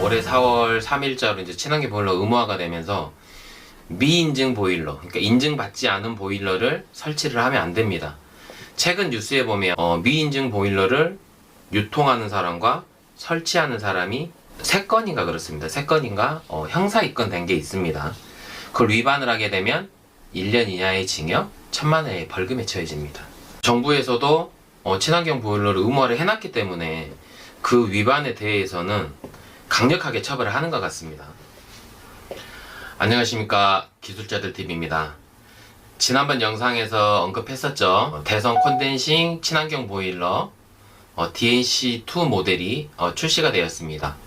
올해 4월 3일자로 이제 친환경 보일러 의무화가 되면서 미인증 보일러, 그러니까 인증받지 않은 보일러를 설치를 하면 안 됩니다. 최근 뉴스에 보면 미인증 보일러를 유통하는 사람과 설치하는 사람이 3건인가 그렇습니다. 3건인가 형사 입건된 게 있습니다. 그걸 위반을 하게 되면 1년 이하의 징역, 1,000만 원의 벌금에 처해집니다. 정부에서도 친환경 보일러를 의무화를 해놨기 때문에 그 위반에 대해서는 강력하게 처벌을 하는 것 같습니다. 안녕하십니까, 기술자들TV입니다. 지난번 영상에서 언급했었죠. 대성 콘덴싱 친환경 보일러 DNC2 모델이 출시가 되었습니다.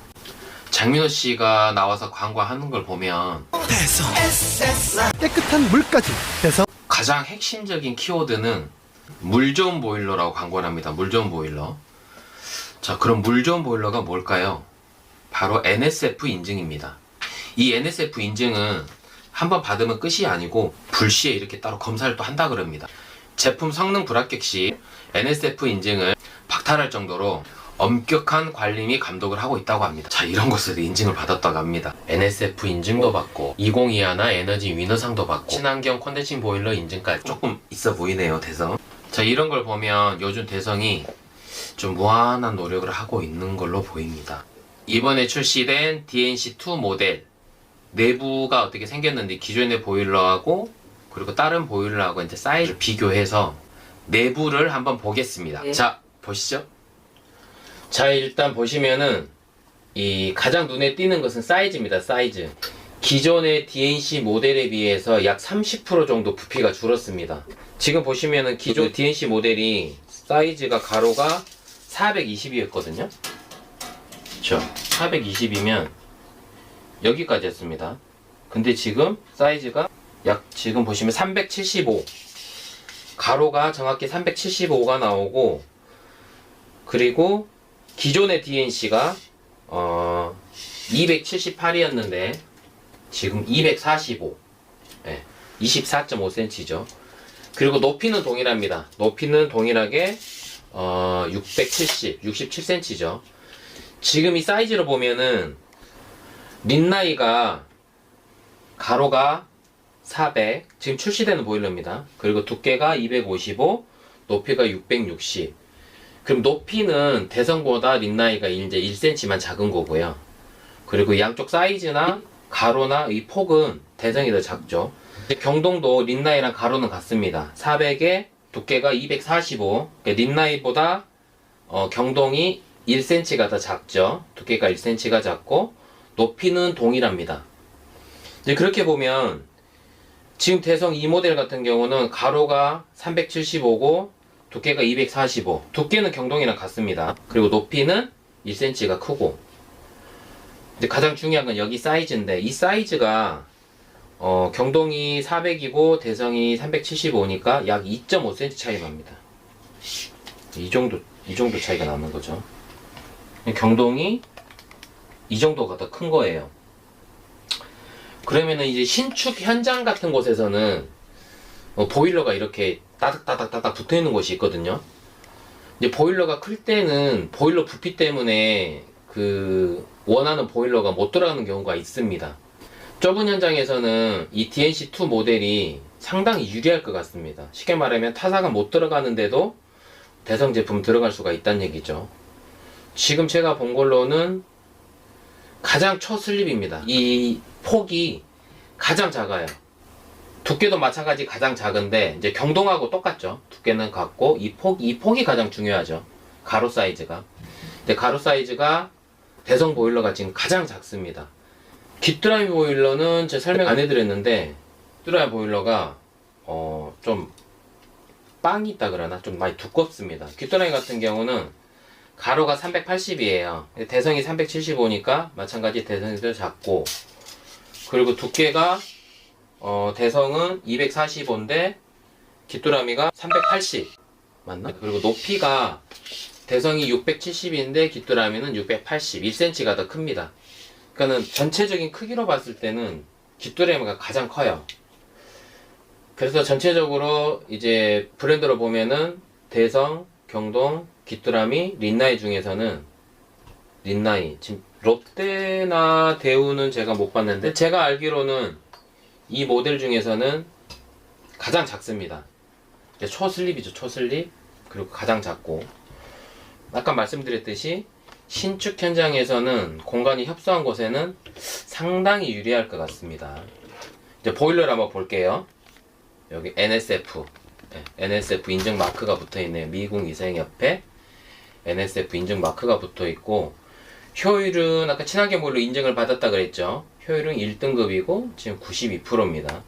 장민호 씨가 나와서 광고하는 걸 보면 대성 깨끗한 물까지 대성. 가장 핵심적인 키워드는 물 좋은 보일러라고 광고를 합니다. 물 좋은 보일러. 자, 그럼 물 좋은 보일러가 뭘까요? 바로 NSF 인증입니다. 이 NSF 인증은 한번 받으면 끝이 아니고 불시에 이렇게 따로 검사를 또 한다 그럽니다. 제품 성능 불합격 시 NSF 인증을 박탈할 정도로 엄격한 관리 및 감독을 하고 있다고 합니다. 자, 이런 것으로 인증을 받았다고 합니다. NSF 인증도 받고 2021 에너지 위너상도 받고 친환경 콘덴싱 보일러 인증까지 조금 있어 보이네요, 대성. 자, 이런 걸 보면 요즘 대성이 좀 무한한 노력을 하고 있는 걸로 보입니다. 이번에 출시된 DNC2 모델 내부가 어떻게 생겼는지 기존의 보일러하고 그리고 다른 보일러하고 이제 사이즈를 비교해서 내부를 한번 보겠습니다. 자, 보시죠. 자, 일단 보시면은 이 가장 눈에 띄는 것은 사이즈입니다. 사이즈. 기존의 DNC 모델에 비해서 약 30% 정도 부피가 줄었습니다. 지금 보시면은 기존 DNC 모델이 사이즈가 가로가 420이었거든요. 그쵸? 420이면 여기까지 였습니다. 근데 지금 사이즈가 약 지금 보시면 375, 가로가 정확히 375가 나오고, 그리고 기존의 DNC가 278이었는데 지금 245, 24.5cm죠. 그리고 높이는 동일합니다. 높이는 동일하게 67cm죠. 지금 이 사이즈로 보면은 린나이가 가로가 400, 지금 출시되는 보일러입니다. 그리고 두께가 255, 높이가 660. 그럼 높이는 대성보다 린나이가 이제 1cm만 작은 거고요. 그리고 양쪽 사이즈나 가로나 이 폭은 대성이 더 작죠. 경동도 린나이랑 가로는 같습니다. 400에 두께가 245, 그러니까 린나이보다 경동이 1cm가 더 작죠. 두께가 1cm가 작고 높이는 동일합니다. 이제 그렇게 보면 지금 대성 이 모델 같은 경우는 가로가 375고 두께가 245. 두께는 경동이랑 같습니다. 그리고 높이는 1cm가 크고. 이제 가장 중요한 건 여기 사이즈인데 이 사이즈가 경동이 400이고 대성이 375니까 약 2.5cm 차이 납니다. 이 정도 차이가 나는 거죠. 경동이 이 정도가 더 큰 거예요. 그러면은 이제 신축 현장 같은 곳에서는 보일러가 이렇게 따닥따닥따닥 붙어 있는 곳이 있거든요. 이제 보일러가 클 때는 보일러 부피 때문에 그 원하는 보일러가 못 들어가는 경우가 있습니다. 좁은 현장에서는 이 DNC2 모델이 상당히 유리할 것 같습니다. 쉽게 말하면 타사가 못 들어가는데도 대성 제품 들어갈 수가 있다는 얘기죠. 지금 제가 본 걸로는 가장 초슬립입니다. 이 폭이 가장 작아요. 두께도 마찬가지 가장 작은데 이제 경동하고 똑같죠. 두께는 같고 이 폭이 가장 중요하죠. 가로 사이즈가. 근데 가로 사이즈가 대성 보일러가 지금 가장 작습니다. 귓드라이 보일러는 제가 설명 안 해드렸는데 귓드라이 보일러가 좀 빵이 있다 그러나 좀 많이 두껍습니다. 귓드라이 같은 경우는 가로가 380이에요. 대성이 375니까 마찬가지 대성이 더 작고, 그리고 두께가 대성은 245인데 귓두라미가 380 맞나? 그리고 높이가 대성이 670인데 귓두라미는 680, 1cm가 더 큽니다. 그러니까는 전체적인 크기로 봤을 때는 깃두레미가 가장 커요. 그래서 전체적으로 이제 브랜드로 보면은 대성, 경동, 깃두라미, 린나이 중에서는 린나이, 지금 롯데나 대우는 제가 못 봤는데 제가 알기로는 이 모델 중에서는 가장 작습니다. 초슬립이죠, 초슬립. 그리고 가장 작고, 아까 말씀드렸듯이 신축 현장에서는 공간이 협소한 곳에는 상당히 유리할 것 같습니다. 이제 보일러를 한번 볼게요. 여기 NSF, NSF 인증 마크가 붙어있네요. 미국 이사행 옆에 NSF 인증 마크가 붙어있고, 효율은 아까 친환경 보일러 인증을 받았다 그랬죠. 효율은 1등급이고 지금 92%입니다.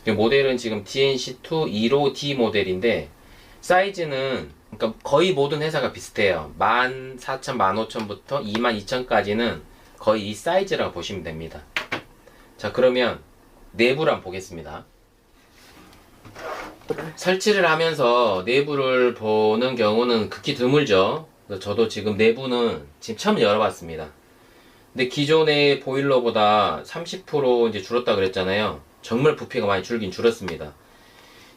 모델은 지금 DNC2 15D 모델인데 사이즈는 그러니까 거의 모든 회사가 비슷해요. 14,000, 15,000부터 22,000까지는 거의 이 사이즈라고 보시면 됩니다. 자, 그러면 내부를 한번 보겠습니다. 설치를 하면서 내부를 보는 경우는 극히 드물죠. 저도 지금 내부는 지금 처음 열어봤습니다. 근데 기존의 보일러보다 30% 이제 줄었다 그랬잖아요. 정말 부피가 많이 줄긴 줄었습니다.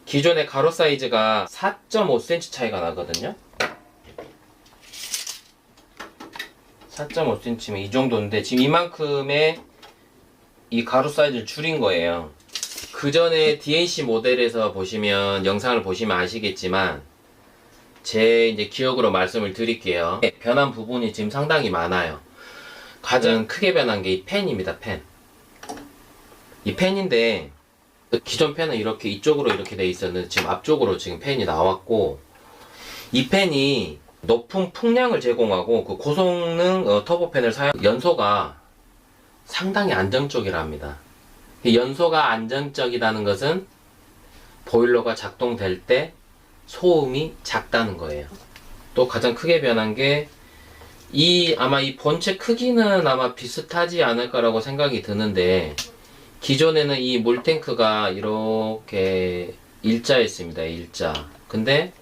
기존의 가로 사이즈가 4.5cm 차이가 나거든요. 4.5cm면 이 정도인데 지금 이만큼의 이 가로 사이즈를 줄인 거예요. 그 전에 DNC 모델에서 보시면, 영상을 보시면 아시겠지만 제 이제 기억으로 말씀을 드릴게요. 변한 부분이 지금 상당히 많아요. 가장 크게 변한 게 이 팬입니다. 팬. 이 팬인데 기존 팬은 이렇게 이쪽으로 이렇게 돼 있었는데 지금 앞쪽으로 지금 팬이 나왔고, 이 팬이 높은 풍량을 제공하고 그 고성능 터보팬을 사용, 연소가 상당히 안정적이라 합니다. 연소가 안정적이라는 것은 보일러가 작동될 때 소음이 작다는 거예요. 또 가장 크게 변한 게 아마 이 본체 크기는 아마 비슷하지 않을까라고 생각이 드는데, 기존에는 이 물탱크가 이렇게 일자였습니다. 일자. 근데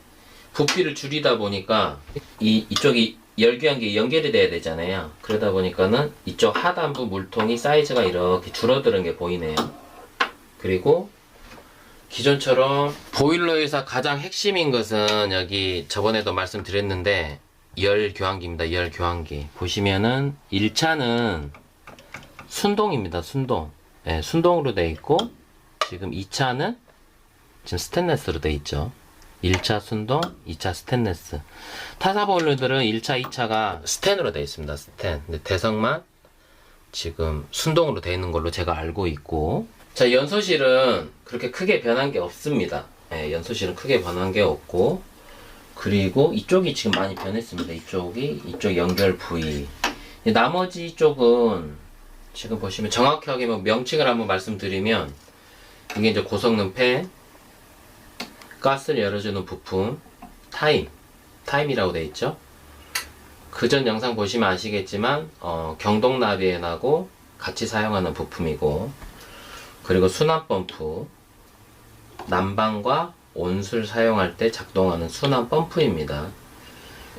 부피를 줄이다 보니까 이쪽이 열교환 게 연결이 돼야 되잖아요. 그러다 보니까는 이쪽 하단부 물통이 사이즈가 이렇게 줄어드는 게 보이네요. 그리고 기존처럼 보일러에서 가장 핵심인 것은 여기 저번에도 말씀드렸는데 열 교환기입니다. 열 교환기. 보시면은 1차는 순동입니다. 순동. 네, 순동으로 되어 있고, 지금 2차는 지금 스테인레스로 되어 있죠. 1차 순동, 2차 스테인레스. 타사 보일러들은 1차, 2차가 스텐으로 되어 있습니다. 스텐. 근데 대성만 지금 순동으로 되어 있는 걸로 제가 알고 있고, 자, 연소실은 그렇게 크게 변한 게 없습니다. 네, 연소실은 크게 변한 게 없고, 그리고 이쪽이 지금 많이 변했습니다. 이쪽 연결 부위. 나머지 쪽은 지금 보시면 정확하게 뭐 명칭을 한번 말씀드리면, 이게 이제 고성능 팬, 가스를 열어주는 부품, 타임이라고 되어 있죠. 그전 영상 보시면 아시겠지만 경동 나비엔하고 같이 사용하는 부품이고, 그리고 순환 펌프, 난방과 온수를 사용할 때 작동하는 순환 펌프입니다.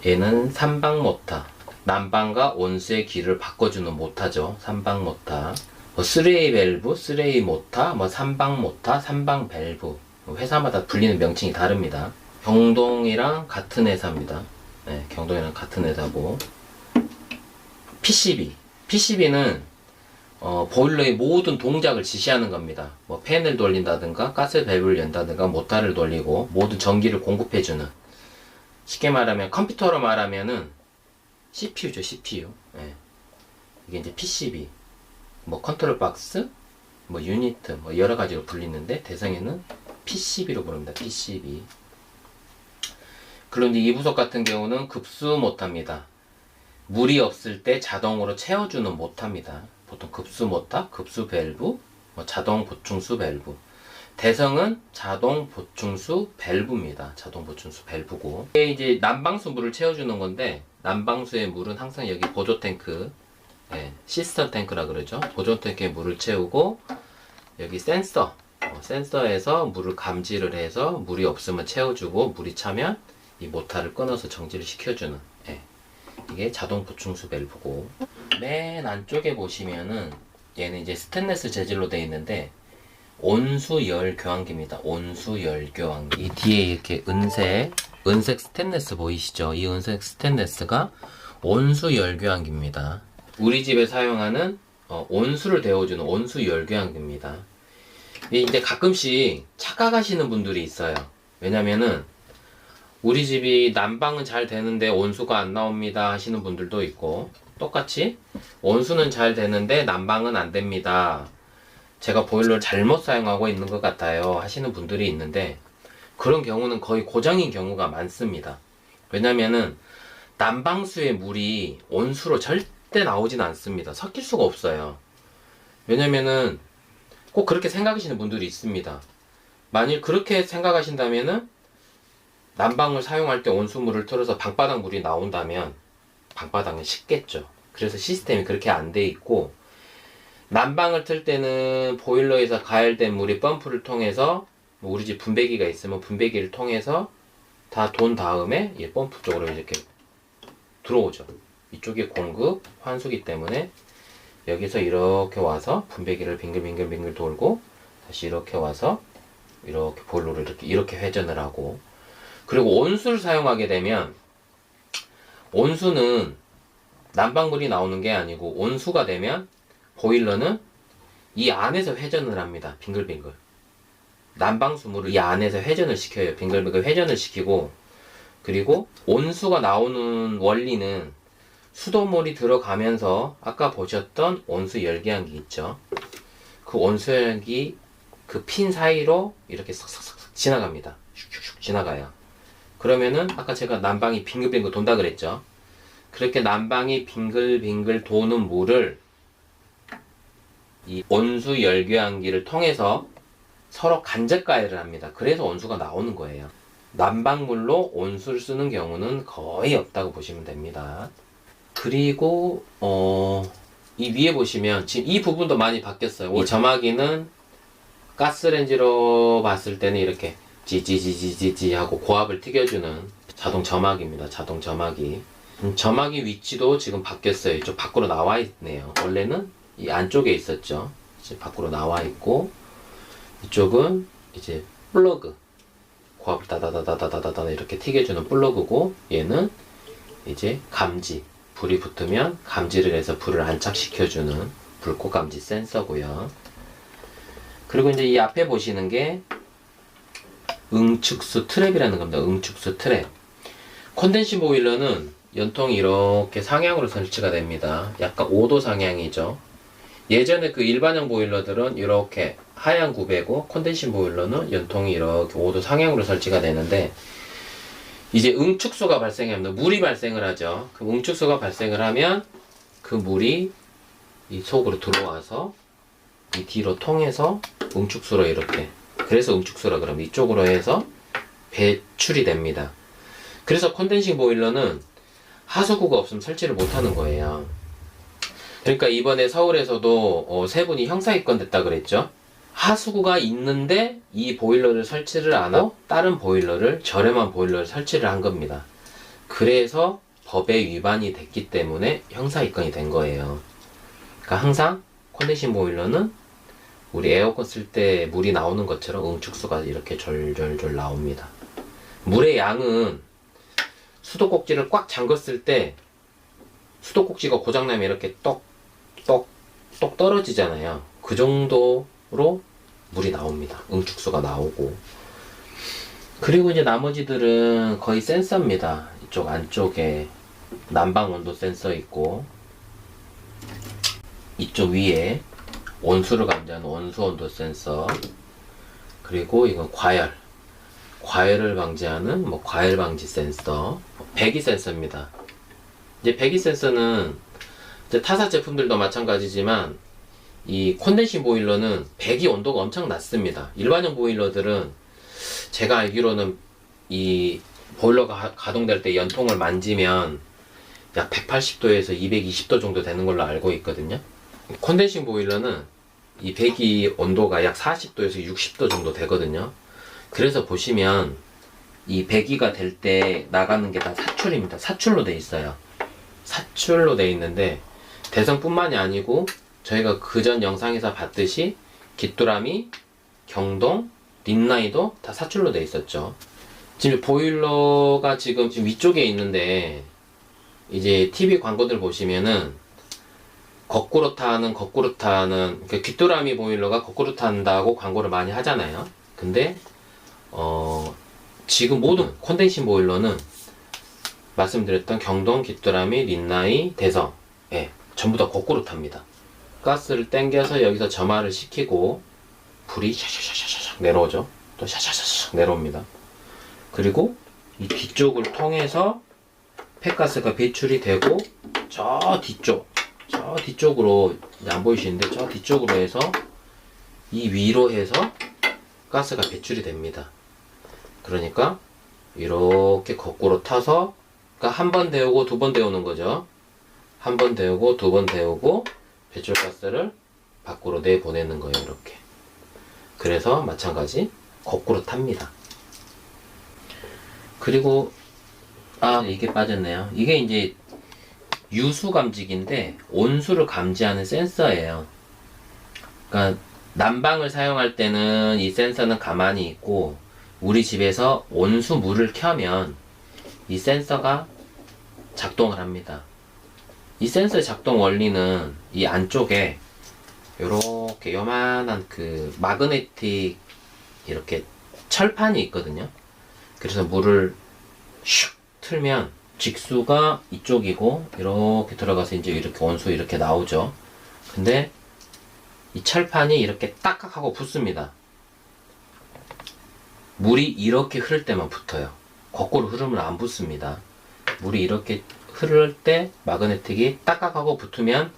얘는 삼방 모터, 난방과 온수의 길을 바꿔주는 모터죠. 삼방 모터. 3A 밸브, 3A 모터, 삼방 모터, 삼방 밸브. 회사마다 불리는 명칭이 다릅니다. 경동이랑 같은 회사입니다. 네, 경동이랑 같은 회사고. PCB는 보일러의 모든 동작을 지시하는 겁니다. 뭐 팬을 돌린다든가 가스 밸브를 연다든가 모터를 돌리고 모든 전기를 공급해주는, 쉽게 말하면 컴퓨터로 말하면은 CPU죠. CPU. 네. 이게 이제 PCB, 뭐 컨트롤 박스, 뭐 유니트, 뭐 여러 가지로 불리는데 대성에는 PCB로 부릅니다. PCB. 그런데 이 부속 같은 경우는 급수 모터입니다. 물이 없을 때 자동으로 채워주는 모터입니다. 보통 급수 모터, 급수 밸브, 뭐 자동 보충수 밸브. 대성은 자동 보충수 밸브입니다. 자동 보충수 밸브고. 이게 이제 난방수 물을 채워주는 건데, 난방수의 물은 항상 여기 보조 탱크, 시스터 탱크라 그러죠. 보조 탱크에 물을 채우고, 여기 센서에서 물을 감지를 해서 물이 없으면 채워주고, 물이 차면 이 모터를 끊어서 정지를 시켜주는, 이게 자동 보충수 밸브고, 맨 안쪽에 보시면은 얘는 이제 스테인리스 재질로 되어 있는데 온수열 교환기입니다. 온수열 교환기. 이 뒤에 이렇게 은색 스테인리스 보이시죠? 이 은색 스테인리스가 온수열 교환기입니다. 우리 집에 사용하는 온수를 데워주는 온수열 교환기입니다. 이제 가끔씩 착각하시는 분들이 있어요. 왜냐면은 우리 집이 난방은 잘 되는데 온수가 안 나옵니다 하시는 분들도 있고, 똑같이 온수는 잘 되는데 난방은 안 됩니다, 제가 보일러를 잘못 사용하고 있는 것 같아요 하시는 분들이 있는데, 그런 경우는 거의 고장인 경우가 많습니다. 왜냐면은 난방수의 물이 온수로 절대 나오진 않습니다. 섞일 수가 없어요. 왜냐면은 꼭 그렇게 생각하시는 분들이 있습니다. 만일 그렇게 생각하신다면은 난방을 사용할 때 온수물을 틀어서 방바닥 물이 나온다면 방바닥은 식겠죠. 그래서 시스템이 그렇게 안 돼 있고, 난방을 틀 때는 보일러에서 가열된 물이 펌프를 통해서, 우리 집 분배기가 있으면 분배기를 통해서 다 돈 다음에 이 펌프 쪽으로 이렇게 들어오죠. 이쪽이 공급 환수기 때문에 여기서 이렇게 와서 분배기를 빙글빙글 돌고 다시 이렇게 와서 이렇게 보일러를 이렇게 회전을 하고, 그리고 온수를 사용하게 되면 온수는 난방물이 나오는 게 아니고 온수가 되면 보일러는 이 안에서 회전을 합니다. 빙글빙글. 난방수물을 이 안에서 회전을 시켜요. 빙글빙글 회전을 시키고, 그리고 온수가 나오는 원리는 수돗물이 들어가면서 아까 보셨던 온수 열기한기 있죠. 그 온수 열기 그 핀 사이로 이렇게 싹싹싹 지나갑니다. 슉슉슉 지나가요. 그러면은 아까 제가 난방이 빙글빙글 돈다 그랬죠. 그렇게 난방이 빙글빙글 도는 물을 이 온수 열교환기를 통해서 서로 간접 가열을 합니다. 그래서 온수가 나오는 거예요. 난방물로 온수를 쓰는 경우는 거의 없다고 보시면 됩니다. 그리고 이 위에 보시면 지금 이 부분도 많이 바뀌었어요. 이 점화기는 가스레인지로 봤을 때는 이렇게 지지지지지지 하고 고압을 튀겨주는 자동 점화기입니다. 자동 점화기. 점화기 위치도 지금 바뀌었어요. 이쪽 밖으로 나와 있네요. 원래는 이 안쪽에 있었죠. 이제 밖으로 나와 있고, 이쪽은 이제 플러그, 고압을 다다다다다다다 이렇게 튀겨주는 플러그고, 얘는 이제 감지, 불이 붙으면 감지를 해서 불을 안착시켜주는 불꽃 감지 센서고요. 그리고 이제 이 앞에 보시는 게 응축수 트랩이라는 겁니다. 응축수 트랩. 콘덴싱 보일러는 연통이 이렇게 상향으로 설치가 됩니다. 약간 5도 상향이죠. 예전에 그 일반형 보일러들은 이렇게 하향 구배고, 콘덴싱 보일러는 연통이 이렇게 5도 상향으로 설치가 되는데, 이제 응축수가 발생합니다. 물이 발생을 하죠. 그 응축수가 발생을 하면 그 물이 이 속으로 들어와서 이 뒤로 통해서 응축수로 이렇게, 그래서 응축수라 그러면 이쪽으로 해서 배출이 됩니다. 그래서 콘덴싱 보일러는 하수구가 없으면 설치를 못하는 거예요. 그러니까 이번에 서울에서도 세 분이 형사 입건됐다 그랬죠. 하수구가 있는데 이 보일러를 설치를 안 하고 다른 보일러를, 저렴한 보일러를 설치를 한 겁니다. 그래서 법에 위반이 됐기 때문에 형사 입건이 된 거예요. 그러니까 항상 콘덴싱 보일러는 우리 에어컨 쓸 때 물이 나오는 것처럼 응축수가 이렇게 졸졸졸 나옵니다. 물의 양은 수도꼭지를 꽉 잠궜을 때 수도꼭지가 고장나면 이렇게 똑 떨어지잖아요. 그 정도로 물이 나옵니다. 응축수가 나오고. 그리고 이제 나머지들은 거의 센서입니다. 이쪽 안쪽에 난방 온도 센서 있고, 이쪽 위에 온수를 감지하는 온수 온도 센서, 그리고 이건 과열을 방지하는 과열 방지 센서, 배기 센서입니다. 이제 배기 센서는 이제 타사 제품들도 마찬가지지만 이 콘덴싱 보일러는 배기 온도가 엄청 낮습니다. 일반형 보일러들은 제가 알기로는 이 보일러가 가동될 때 연통을 만지면 약 180도에서 220도 정도 되는 걸로 알고 있거든요. 콘덴싱 보일러는 이 배기 온도가 약 40도에서 60도 정도 되거든요. 그래서 보시면 이 배기가 될 때 나가는 게 다 사출입니다. 사출로 돼 있어요. 사출로 돼 있는데 대성뿐만이 아니고 저희가 그전 영상에서 봤듯이 귀뚜라미, 경동, 린나이도 다 사출로 돼 있었죠. 지금 보일러가 지금 위쪽에 있는데, 이제 TV 광고들 보시면은 거꾸로 타는 그러니까 귀뚜라미 보일러가 거꾸로 탄다고 광고를 많이 하잖아요. 근데 지금 모든 콘덴싱 보일러는 말씀드렸던 경동, 귀뚜라미, 린나이, 대성, 예, 전부 다 거꾸로 탑니다. 가스를 당겨서 여기서 점화를 시키고 불이 샤샤샤샤샥 내려오죠. 또 샤샤샤샥 내려옵니다. 그리고 이 뒤쪽을 통해서 폐가스가 배출이 되고 저 뒤쪽으로 이제 안 보이시는데 저 뒤쪽으로 해서 이 위로 해서 가스가 배출이 됩니다. 그러니까 이렇게 거꾸로 타서, 그러니까 한 번 데우고 두 번 데우는 거죠. 한 번 데우고 두 번 데우고 배출가스를 밖으로 내보내는 거예요. 이렇게. 그래서 마찬가지 거꾸로 탑니다. 그리고 이게 빠졌네요. 이게 이제 유수 감지기인데 온수를 감지하는 센서예요. 그러니까 난방을 사용할 때는 이 센서는 가만히 있고, 우리 집에서 온수 물을 켜면 이 센서가 작동을 합니다. 이 센서의 작동 원리는 이 안쪽에 요렇게 요만한 그 마그네틱 이렇게 철판이 있거든요. 그래서 물을 슉 틀면 직수가 이쪽이고 이렇게 들어가서 이제 이렇게 온수 이렇게 나오죠. 근데 이 철판이 이렇게 딱딱하고 붙습니다. 물이 이렇게 흐를 때만 붙어요. 거꾸로 흐르면 안 붙습니다. 물이 이렇게 흐를 때 마그네틱이 딱딱하고 붙으면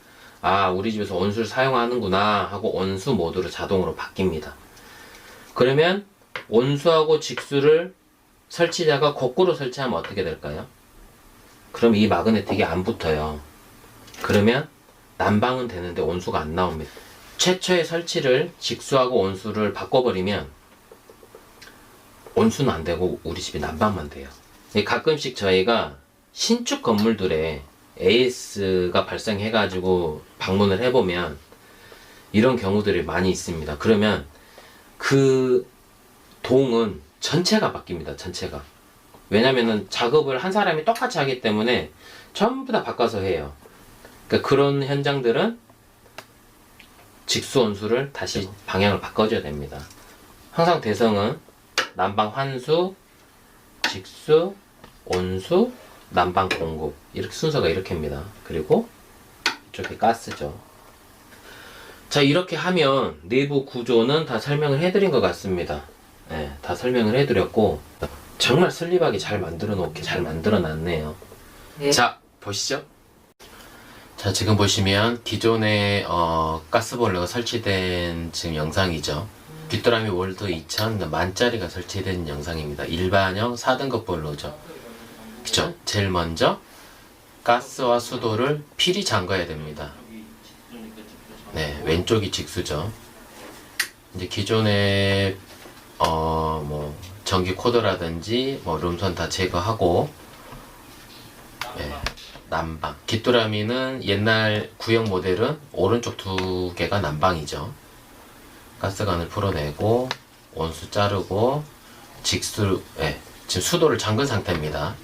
우리 집에서 온수를 사용하는구나 하고 온수 모드로 자동으로 바뀝니다. 그러면 온수하고 직수를 설치자가 거꾸로 설치하면 어떻게 될까요? 그럼 이 마그네틱이 안 붙어요. 그러면 난방은 되는데 온수가 안 나옵니다. 최초의 설치를 직수하고 온수를 바꿔버리면 온수는 안 되고 우리 집이 난방만 돼요. 가끔씩 저희가 신축 건물들에 AS가 발생해가지고 방문을 해보면 이런 경우들이 많이 있습니다. 그러면 그 동은 전체가 바뀝니다. 전체가. 왜냐면은 작업을 한 사람이 똑같이 하기 때문에 전부 다 바꿔서 해요. 그러니까 그런 현장들은 직수 온수를 다시 방향을 바꿔줘야 됩니다. 항상 대성은 난방 환수, 직수, 온수, 난방 공급, 이렇게 순서가 이렇게입니다. 그리고 이쪽에 가스죠. 자, 이렇게 하면 내부 구조는 다 설명을 해드린 것 같습니다. 네, 다 설명을 해드렸고 정말 슬립하게 잘 만들어 놓게 잘 만들어 놨네요. 네. 자, 보시죠. 자, 지금 보시면 기존에 가스보일러가 설치된 지금 영상이죠. 귀뚜라미 월드 2000 만짜리가 설치된 영상입니다. 일반형 4등급 보일러죠. 그쵸? 제일 먼저 가스와 수도를 필히 잠가야 됩니다. 네, 왼쪽이 직수죠. 이제 기존에 뭐 전기 코드라든지 뭐 룸선 다 제거하고, 네, 난방. 귀뚜라미는 옛날 구형 모델은 오른쪽 두 개가 난방이죠. 가스관을 풀어내고 온수 자르고 직수, 네, 지금 수도를 잠근 상태입니다.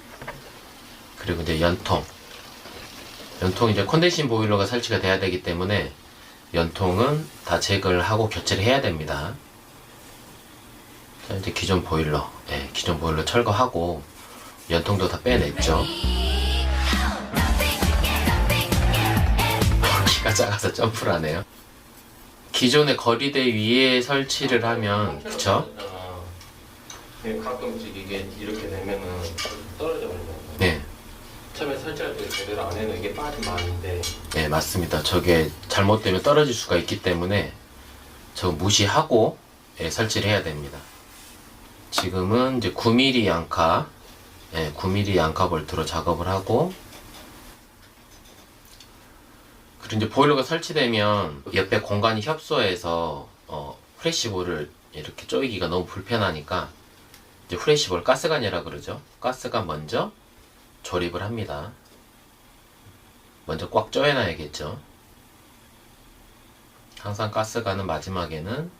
그리고 이제 연통 이제 컨덴싱 보일러가 설치가 돼야 되기 때문에 연통은 다 제거를 하고 교체를 해야 됩니다. 자, 이제 기존 보일러, 네, 기존 보일러 철거하고 연통도 다 빼냈죠. 키가 작아서 점프를 하네요. 기존의 거리대 위에 설치를 하면, 그쵸? 가끔씩 이게 이렇게 되면은 떨어져 버려요. 네. 처음에 설치할 때 제대로 안 해놓은 이게 빠지면 아닌데. 네, 맞습니다. 저게 잘못되면 떨어질 수가 있기 때문에 저거 무시하고, 예, 설치를 해야 됩니다. 지금은 이제 9mm 양카, 예, 9mm 양카 볼트로 작업을 하고, 그리고 이제 보일러가 설치되면 옆에 공간이 협소해서 프레시볼을 이렇게 조이기가 너무 불편하니까 이제 프레시볼 가스관이라 그러죠. 가스관 먼저 조립을 합니다. 먼저 꽉 조여놔야겠죠. 항상 가스관은 마지막에는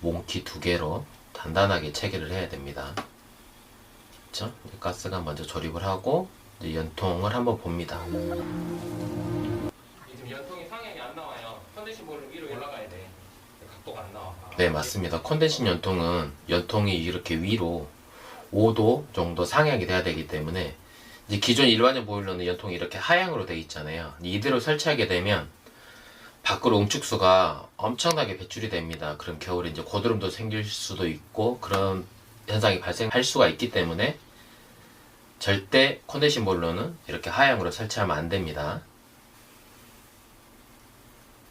몽키 2개로 단단하게 체결을 해야 됩니다. 그쵸? 가스관 먼저 조립을 하고 이제 연통을 한번 봅니다. 지금 연통이 상향이 안 나와요. 컨덴싱 볼로 위로 올라가야 돼. 각도가 안 나와. 네, 맞습니다. 컨덴싱 연통은 연통이 이렇게 위로 5도 정도 상향이 돼야 되기 때문에 이제 기존 일반적 보일러는 연통이 이렇게 하향으로 되어 있잖아요. 이대로 설치하게 되면 밖으로 응축수가 엄청나게 배출이 됩니다. 그럼 겨울에 이제 고드름도 생길 수도 있고 그런 현상이 발생할 수가 있기 때문에 절대 컨덴싱 보일러는 이렇게 하향으로 설치하면 안 됩니다.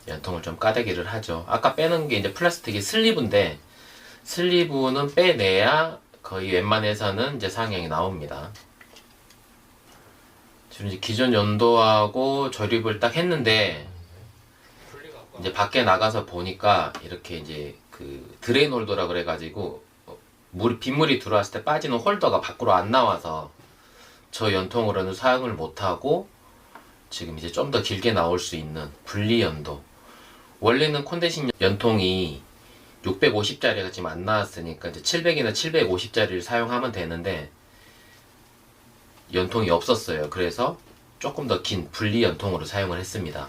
연통을 좀 까대기를 하죠. 아까 빼는 게 이제 플라스틱이 슬리브인데 슬리브는 빼내야 거의 웬만해서는 이제 상향이 나옵니다. 지금 이제 기존 연도하고 조립을 딱 했는데 이제 밖에 나가서 보니까 이렇게 이제 그 드레인 홀더라 그래가지고 빗물이 들어왔을 때 빠지는 홀더가 밖으로 안 나와서 저 연통으로는 사용을 못하고 지금 이제 좀 더 길게 나올 수 있는 분리 연도. 원래는 컨덴싱 연통이 650짜리가 지금 안 나왔으니까 이제 700이나 750짜리를 사용하면 되는데 연통이 없었어요. 그래서 조금 더 긴 분리 연통으로 사용을 했습니다.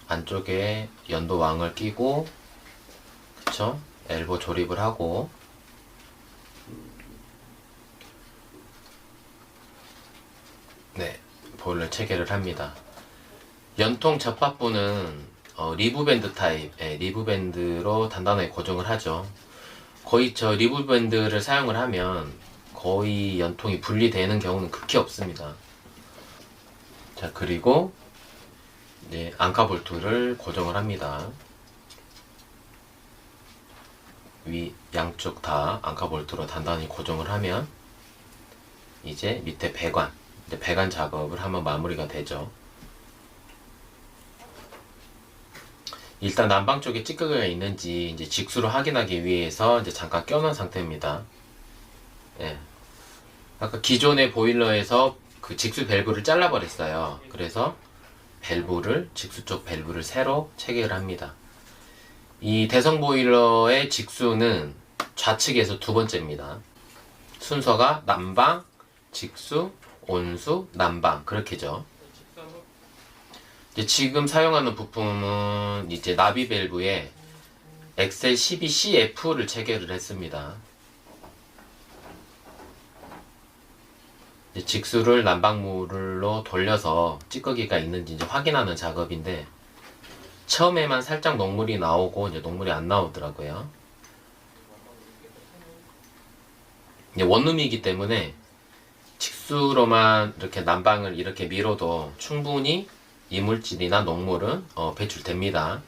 안쪽에 연도왕을 끼고 그쵸? 엘보 조립을 하고 네, 보일러 체결을 합니다. 연통 접합부는 리브밴드 타입, 리브밴드로 단단하게 고정을 하죠. 거의 저 리브밴드를 사용을 하면 거의 연통이 분리되는 경우는 극히 없습니다. 자, 그리고 이제 앙카볼트를 고정을 합니다. 위 양쪽 다 앙카볼트로 단단히 고정을 하면 이제 밑에 배관, 이제 배관 작업을 하면 마무리가 되죠. 일단 난방 쪽에 찌꺼기가 있는지 이제 직수로 확인하기 위해서 이제 잠깐 껴놓은 상태입니다. 예. 아까 기존의 보일러에서 그 직수 밸브를 잘라버렸어요. 그래서 밸브를, 직수 쪽 밸브를 새로 체결합니다. 이 대성 보일러의 직수는 좌측에서 두 번째입니다. 순서가 난방, 직수, 온수, 난방 그렇게죠. 이제 지금 사용하는 부품은 이제 나비 밸브에 엑셀 12CF를 체결을 했습니다. 이제 직수를 난방물로 돌려서 찌꺼기가 있는지 이제 확인하는 작업인데 처음에만 살짝 녹물이 나오고 이제 녹물이 안 나오더라고요. 이제 원룸이기 때문에 직수로만 이렇게 난방을 이렇게 밀어도 충분히 이물질이나 녹물은 배출됩니다.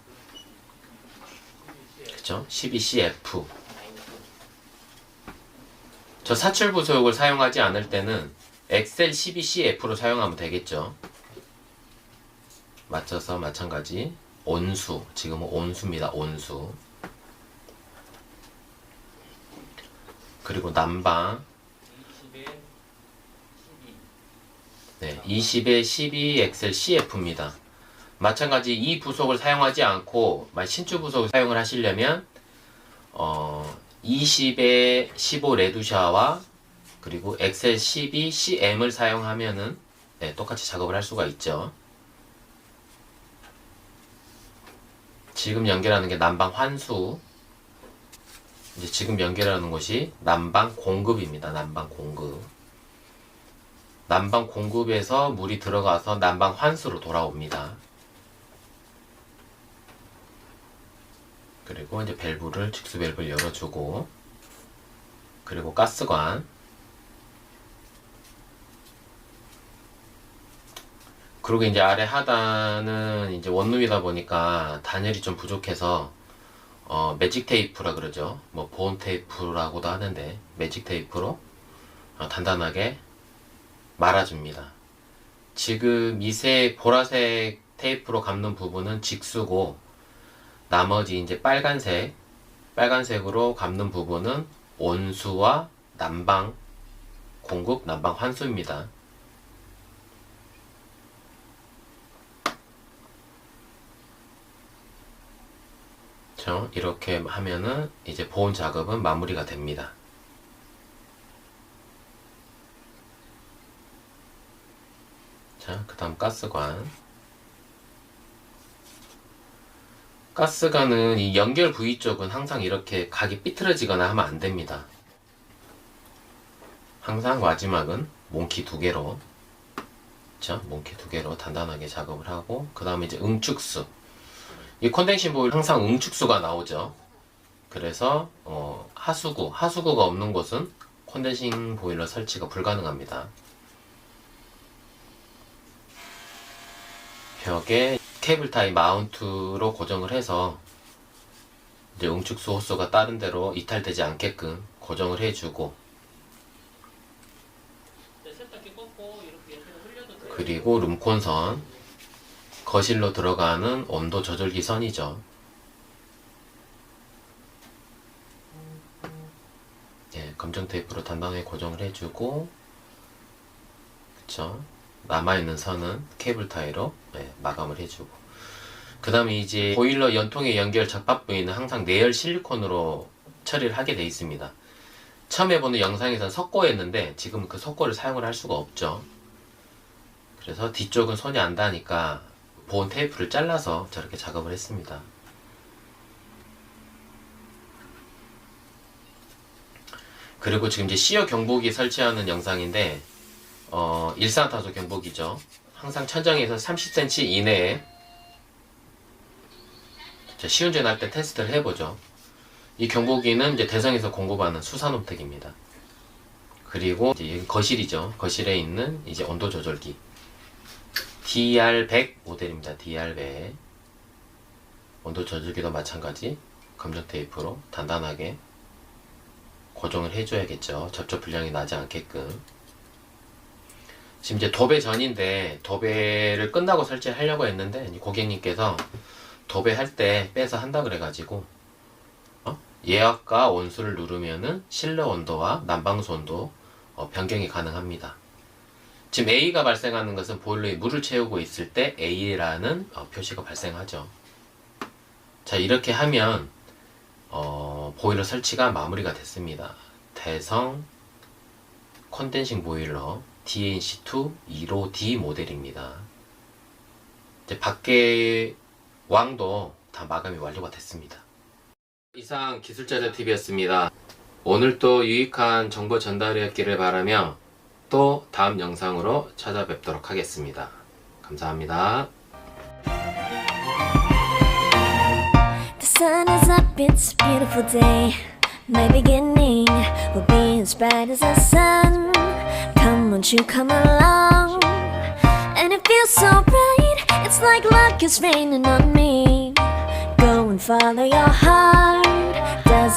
그쵸? 12CF. 저 사출 부속을 사용하지 않을 때는 엑셀 12CF로 사용하면 되겠죠. 맞춰서 마찬가지. 온수. 지금은 온수입니다. 온수. 그리고 난방. 네, 20에 12 엑셀 CF입니다. 마찬가지 이 부속을 사용하지 않고 신축 부속을 사용을 하시려면 20에 15 레두샤와 그리고 엑셀 12 CM을 사용하면은 네, 똑같이 작업을 할 수가 있죠. 지금 연결하는 게 난방 환수. 이제 지금 연결하는 것이 난방 공급입니다. 난방 공급. 난방 공급에서 물이 들어가서 난방 환수로 돌아옵니다. 그리고 이제 밸브를, 직수 밸브를 열어주고, 그리고 가스관. 그리고 이제 아래 하단은 이제 원룸이다 보니까 단열이 좀 부족해서 매직 테이프라 그러죠. 뭐 보온 테이프라고도 하는데 매직 테이프로 단단하게 말아줍니다. 지금 미세 보라색 테이프로 감는 부분은 직수고 나머지 이제 빨간색으로 감는 부분은 온수와 난방 공급, 난방 환수입니다. 그렇죠? 이렇게 하면은 이제 보온 작업은 마무리가 됩니다. 자, 그 다음 가스관. 가스관은 이 연결 부위 쪽은 항상 이렇게 각이 삐뚤어지거나 하면 안 됩니다. 항상 마지막은 몽키 2개로, 그쵸? 몽키 2개로 단단하게 작업을 하고, 그 다음에 이제 응축수. 이 콘덴싱 보일 항상 응축수가 나오죠. 그래서 하수구가 없는 곳은 콘덴싱 보일러 설치가 불가능합니다. 벽에 케이블 타이 마운트로 고정을 해서 이제 응축수 호스가 다른 데로 이탈되지 않게끔 고정을 해주고, 그리고 룸콘선, 거실로 들어가는 온도 조절기 선이죠. 예, 검정 테이프로 단단하게 고정을 해주고, 그쵸? 남아있는 선은 케이블 타이로 마감을 해주고, 그 다음에 이제 보일러 연통의 연결 접합 부위는 항상 내열 실리콘으로 처리를 하게 되어 있습니다. 처음에 보는 영상에서는 석고였는데 지금은 그 석고를 사용을 할 수가 없죠. 그래서 뒤쪽은 손이 안 닿으니까 보온 테이프를 잘라서 저렇게 작업을 했습니다. 그리고 지금 이제 시어 경보기 설치하는 영상인데 일산화탄소 경보기죠. 항상 천정에서 30cm 이내에 시운전 할 때 테스트를 해보죠. 이 경보기는 이제 대성에서 공급하는 수산홈택입니다. 그리고 이제 여기 거실이죠. 거실에 있는 이제 온도 조절기 DR100 모델입니다. DR100 온도 조절기도 마찬가지 검정 테이프로 단단하게 고정을 해줘야겠죠. 접촉 불량이 나지 않게끔. 지금 이제 도배 전인데 도배를 끝나고 설치하려고 했는데 고객님께서 도배할 때 빼서 한다 그래가지고 예약과 온수를 누르면은 실내 온도와 난방수 온도 변경이 가능합니다. 지금 A가 발생하는 것은 보일러에 물을 채우고 있을 때 A라는 표시가 발생하죠. 자, 이렇게 하면 보일러 설치가 마무리가 됐습니다. 대성 콘덴싱 보일러 DNC2 15D 모델입니다. 이제 밖에 왕도 다 마감이 완료가 됐습니다. 이상 기술자재TV였습니다. 오늘도 유익한 정보 전달이었기를 바라며 또 다음 영상으로 찾아뵙도록 하겠습니다. 감사합니다. The sun is up, it's a beautiful day. My beginning will be as bright as the sun. Come, won't you come along? And it feels so bright, it's like luck is raining on me. Go and follow your heart. Does